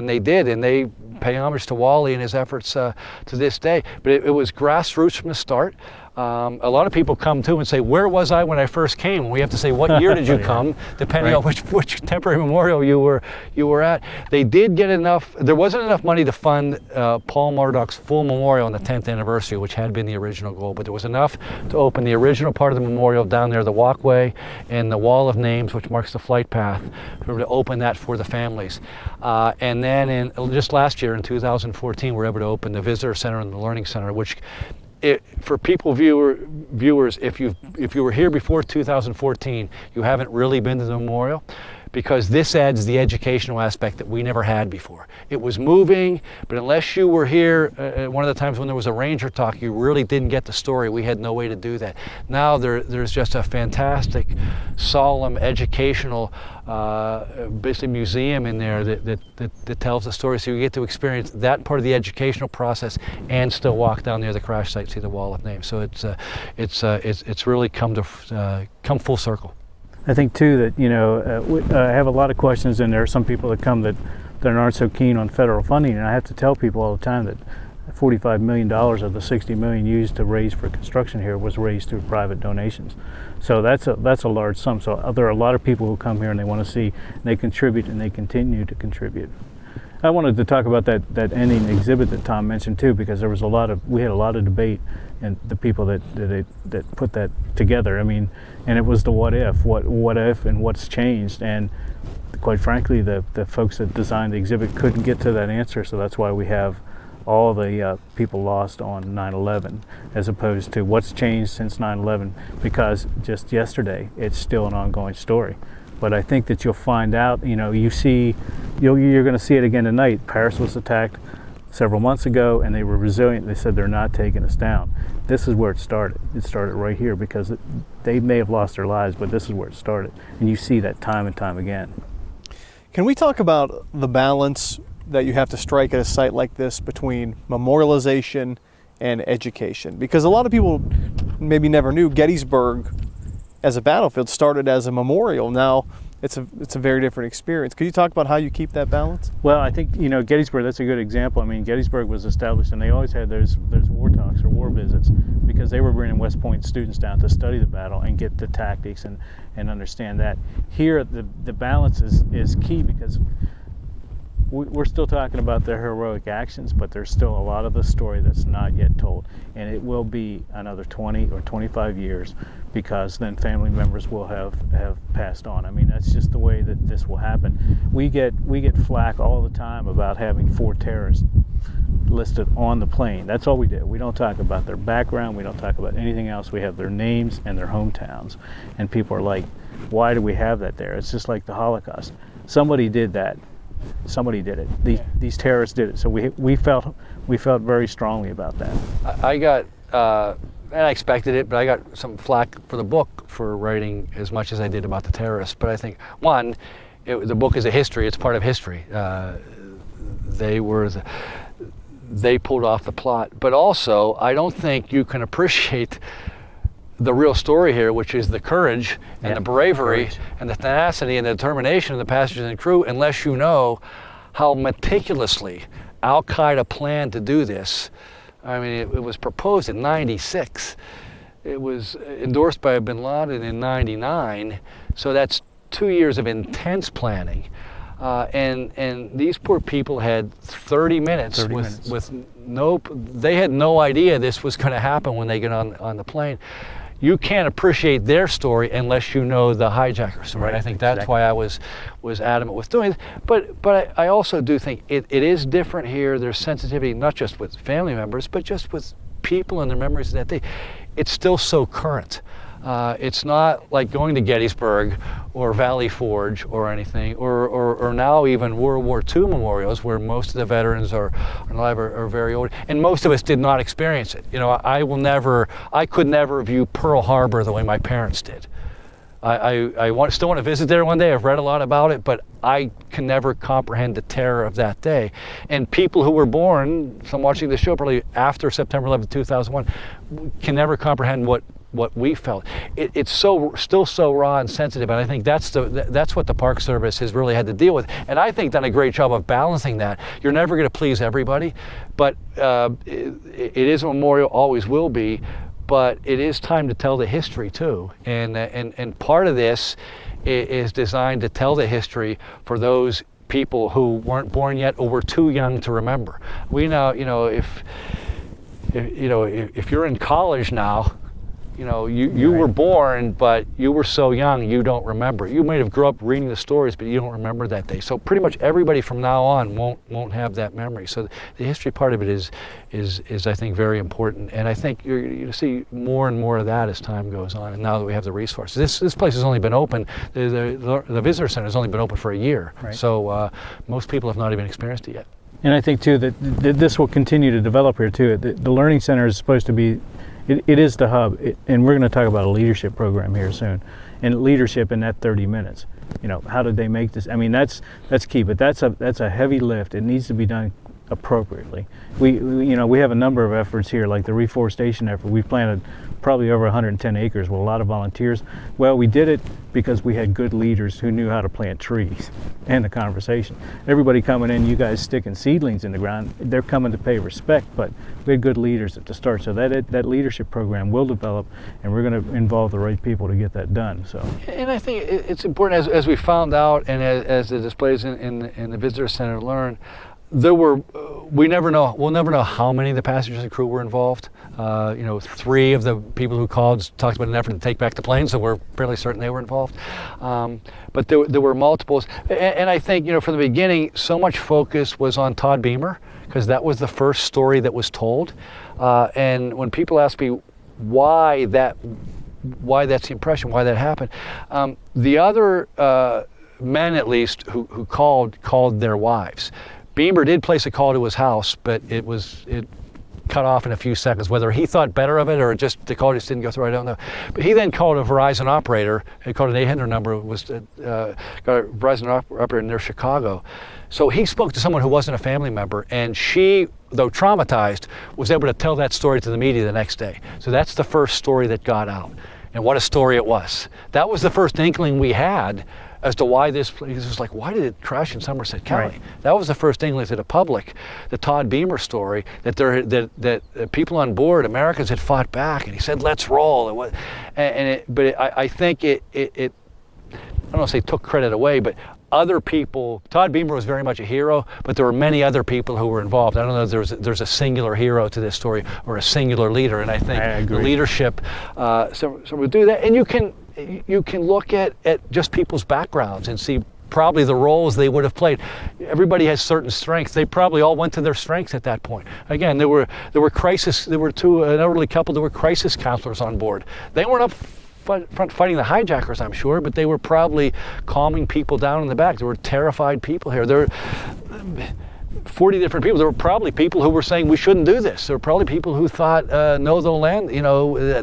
they did, and they pay homage to Wally and his efforts to this day. But it was grassroots from the start. A lot of people come too and say, where was I when I first came? And we have to say, what year did you come, depending on which temporary memorial you were at. They did get enough, there wasn't enough money to fund Paul Murdoch's full memorial on the 10th anniversary, which had been the original goal, but there was enough to open the original part of the memorial down there, the walkway and the wall of names, which marks the flight path, to open that for the families. And then just last year, in 2014, we were able to open the Visitor Center and the Learning Center, which for viewers, if you were here before 2014, you haven't really been to the memorial, because this adds the educational aspect that we never had before. It was moving, but unless you were here one of the times when there was a ranger talk, you really didn't get the story. We had no way to do that. Now there's just a fantastic, solemn, educational, basically museum in there that tells the story. So you get to experience that part of the educational process and still walk down near the crash site, see the wall of names. So it's really come full circle. I think too that I have a lot of questions, and there are some people that come that aren't so keen on federal funding, and I have to tell people all the time that $45 million of the $60 million used to raise for construction here was raised through private donations. So that's a large sum. So there are a lot of people who come here and they want to see, and they contribute, and they continue to contribute. I wanted to talk about that ending exhibit that Tom mentioned too, because we had a lot of debate, and the people that put that together. I mean, and it was the what if and what's changed, and quite frankly, the folks that designed the exhibit couldn't get to that answer. So that's why we have all the people lost on 9/11, as opposed to what's changed since 9/11, because just yesterday it's still an ongoing story. But I think that you'll find out, you're going to see it again tonight. Paris was attacked several months ago, and they were resilient. They said they're not taking us down. This is where it started. It started right here, because they may have lost their lives, but this is where it started. And you see that time and time again. Can we talk about the balance that you have to strike at a site like this between memorialization and education? Because a lot of people maybe never knew Gettysburg as a battlefield started as a memorial. Now it's a very different experience. Could you talk about how you keep that balance? Well, I think Gettysburg, that's a good example. I mean, Gettysburg was established, and they always had those war talks or war visits, because they were bringing West Point students down to study the battle and get the tactics and understand that. Here the balance is key, because we're still talking about their heroic actions, but there's still a lot of the story that's not yet told, and it will be another 20 or 25 years, because then family members will have passed on. I mean, that's just the way that this will happen. We get flack all the time about having 4 terrorists listed on the plane. That's all we do. We don't talk about their background. We don't talk about anything else. We have their names and their hometowns, and people are like, why do we have that there? It's just like the Holocaust. Somebody did that. Somebody did it. These terrorists did it. So we felt very strongly about that. I got, and I expected it, but I got some flack for the book for writing as much as I did about the terrorists. But I think, one, the book is a history. It's part of history. They pulled off the plot. But also, I don't think you can appreciate the real story here, which is the courage and the bravery and the tenacity and the determination of the passengers and crew, unless you know how meticulously Al-Qaeda planned to do this. I mean, it was proposed in '96. It was endorsed by bin Laden in '99. So that's 2 years of intense planning. And these poor people had 30 minutes with no, they had no idea this was going to happen when they get on the plane. You can't appreciate their story unless you know the hijacker story. Right. I think that's why I was adamant with doing it. But I also do think it is different here. There's sensitivity, not just with family members, but just with people and their memories of that day. It's still so current. It's not like going to Gettysburg or Valley Forge or anything, or now even World War II memorials where most of the veterans are alive are very old, and most of us did not experience it. You know, I could never view Pearl Harbor the way my parents did. I still want to visit there one day. I've read a lot about it, but I can never comprehend the terror of that day. And people who were born, some watching the show probably after September 11, 2001, can never comprehend what we felt. It's still so raw and sensitive, and I think that's what the Park Service has really had to deal with. And I think done a great job of balancing that. You're never going to please everybody, but it is a memorial, always will be. But it is time to tell the history too, and part of this is designed to tell the history for those people who weren't born yet or were too young to remember. We now, if you're in college now, you were born, but you were so young you don't remember. You might have grew up reading the stories, but you don't remember that day. So pretty much everybody from now on won't have that memory. So the history part of it is I think very important, and I think you see more and more of that as time goes on. And now that we have the resources, this place has only been open. The visitor center has only been open for a year, right. So most people have not even experienced it yet. And I think too that this will continue to develop here too. The learning center is supposed to be. It is the hub, and we're going to talk about a leadership program here soon, and leadership in that 30 minutes. How did they make this? I mean, that's key, but that's a heavy lift. It needs to be done appropriately. We have a number of efforts here, like the reforestation effort. We planted probably over 110 acres with a lot of volunteers. Well, we did it because we had good leaders who knew how to plant trees. And the conversation. Everybody coming in, you guys sticking seedlings in the ground, they're coming to pay respect, but we had good leaders at the start. So that leadership program will develop, and we're going to involve the right people to get that done. So. And I think it's important, as we found out, and as the displays in the visitor center learn, we'll never know how many of the passengers and crew were involved. 3 of the people who called talked about an effort to take back the plane, so we're fairly certain they were involved. But there were multiples, and I think from the beginning, so much focus was on Todd Beamer because that was the first story that was told. And when people ask me why that's the impression, why that happened, the other men at least who called their wives. Beamer did place a call to his house, but it cut off in a few seconds. Whether he thought better of it or just the call just didn't go through, I don't know. But he then called a Verizon operator. He called an 800 number. Got a Verizon operator near Chicago. So he spoke to someone who wasn't a family member, and she, though traumatized, was able to tell that story to the media the next day. So that's the first story that got out. And what a story it was. That was the first inkling we had as to why this place was like, why did it crash in Somerset County? Right. That was the first inkling to the public, the Todd Beamer story, that people on board, Americans, had fought back, and he said, let's roll. But I think it I don't want to say took credit away, but other people. Todd Beamer was very much a hero, but there were many other people who were involved. I don't know if there's a singular hero to this story or a singular leader, and I think the leadership, so we do that. And you can look at just people's backgrounds and see probably the roles they would have played. Everybody has certain strengths. They probably all went to their strengths at that point. Again, there were an elderly couple, there were crisis counselors on board. They weren't up front fighting the hijackers, I'm sure, but they were probably calming people down in the back. There were terrified people here. There were 40 different people. There were probably people who were saying we shouldn't do this. There were probably people who thought, no, they'll land.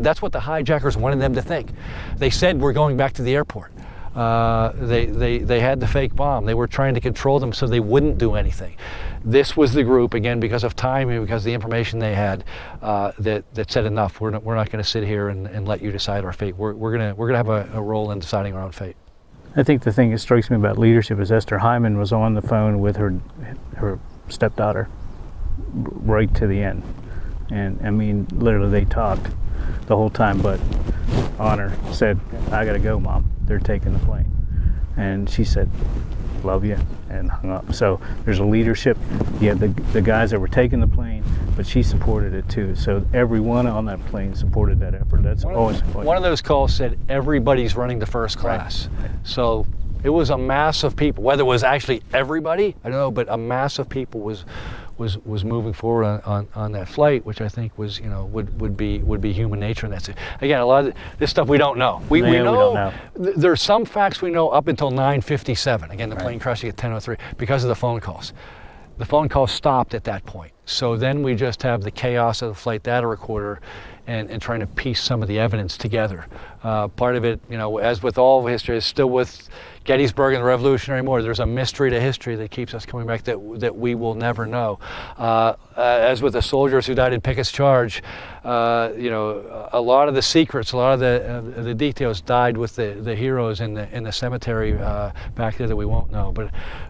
That's what the hijackers wanted them to think. They said we're going back to the airport. They had the fake bomb. They were trying to control them so they wouldn't do anything. This was the group, again, because of time and because of the information they had, that said enough. We're not going to sit here and let you decide our fate. We're going to have a role in deciding our own fate. I think the thing that strikes me about leadership is Esther Hyman was on the phone with her stepdaughter right to the end. And I mean, literally they talked the whole time, but Honor said, I gotta go, Mom. They're taking the plane. And she said, love you, and hung up. So there's a leadership. You have the guys that were taking the plane, but she supported it too. So everyone on that plane supported that effort. That's always important. One of those calls said everybody's running the first class. Right. So it was a mass of people. Whether it was actually everybody, I don't know, but a mass of people was moving forward on that flight, which I think was, would be human nature. And that's it. Again, a lot of this stuff we don't know. We know. There's some facts we know up until 9:57. Again, the plane crashing at 10:03 because of the phone calls. The phone calls stopped at that point. So then we just have the chaos of the flight data recorder and trying to piece some of the evidence together. Part of it, as with all history, is still with Gettysburg and the Revolutionary War. There's a mystery to history that keeps us coming back that we will never know. As with the soldiers who died in Pickett's Charge, a lot of the secrets, a lot of the details died with the heroes in the cemetery back there that we won't know.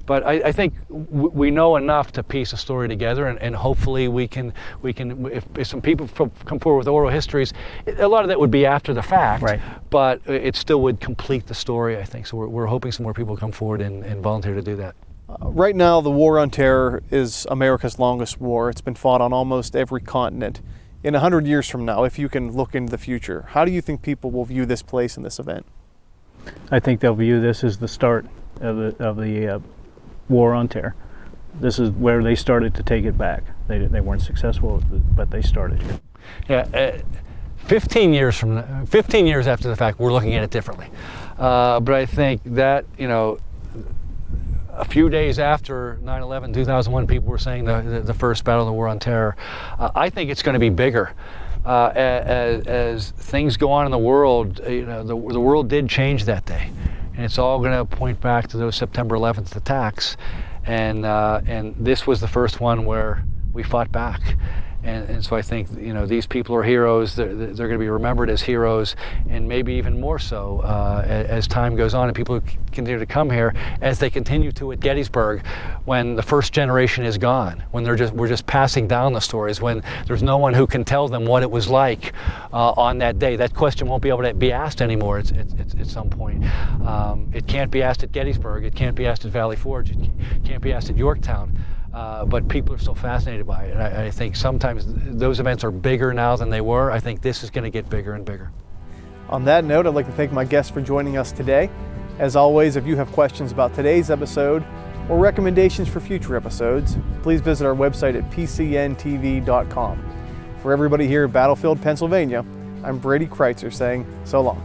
But I think we know enough to piece a story together, and hopefully we can if some people come forward with oral histories, a lot of that would be after the fact, right. But it still would complete the story, I think. So we're hoping some more people come forward and volunteer to do that. Right now, the War on Terror is America's longest war. It's been fought on almost every continent. In 100 years from now, if you can look into the future, how do you think people will view this place and this event? I think they'll view this as the start of the War on Terror. This is where they started to take it back. They weren't successful, but they started here. Yeah, 15 years after the fact, we're looking at it differently. But I think that, a few days after 9/11, 2001, people were saying the first battle of the War on Terror. I think it's going to be bigger. As things go on in the world, the world did change that day. And it's all going to point back to those September 11th attacks. And this was the first one where we fought back. And so I think, these people are heroes. They're going to be remembered as heroes, and maybe even more so as time goes on and people continue to come here, as they continue to at Gettysburg, when the first generation is gone, when we're just passing down the stories, when there's no one who can tell them what it was like on that day. That question won't be able to be asked anymore at some point. It can't be asked at Gettysburg. It can't be asked at Valley Forge. It can't be asked at Yorktown. But people are still fascinated by it. And I think sometimes those events are bigger now than they were. I think this is going to get bigger and bigger. On that note, I'd like to thank my guests for joining us today. As always, if you have questions about today's episode or recommendations for future episodes, please visit our website at pcntv.com. For everybody here at Battlefield, Pennsylvania, I'm Brady Kreitzer saying so long.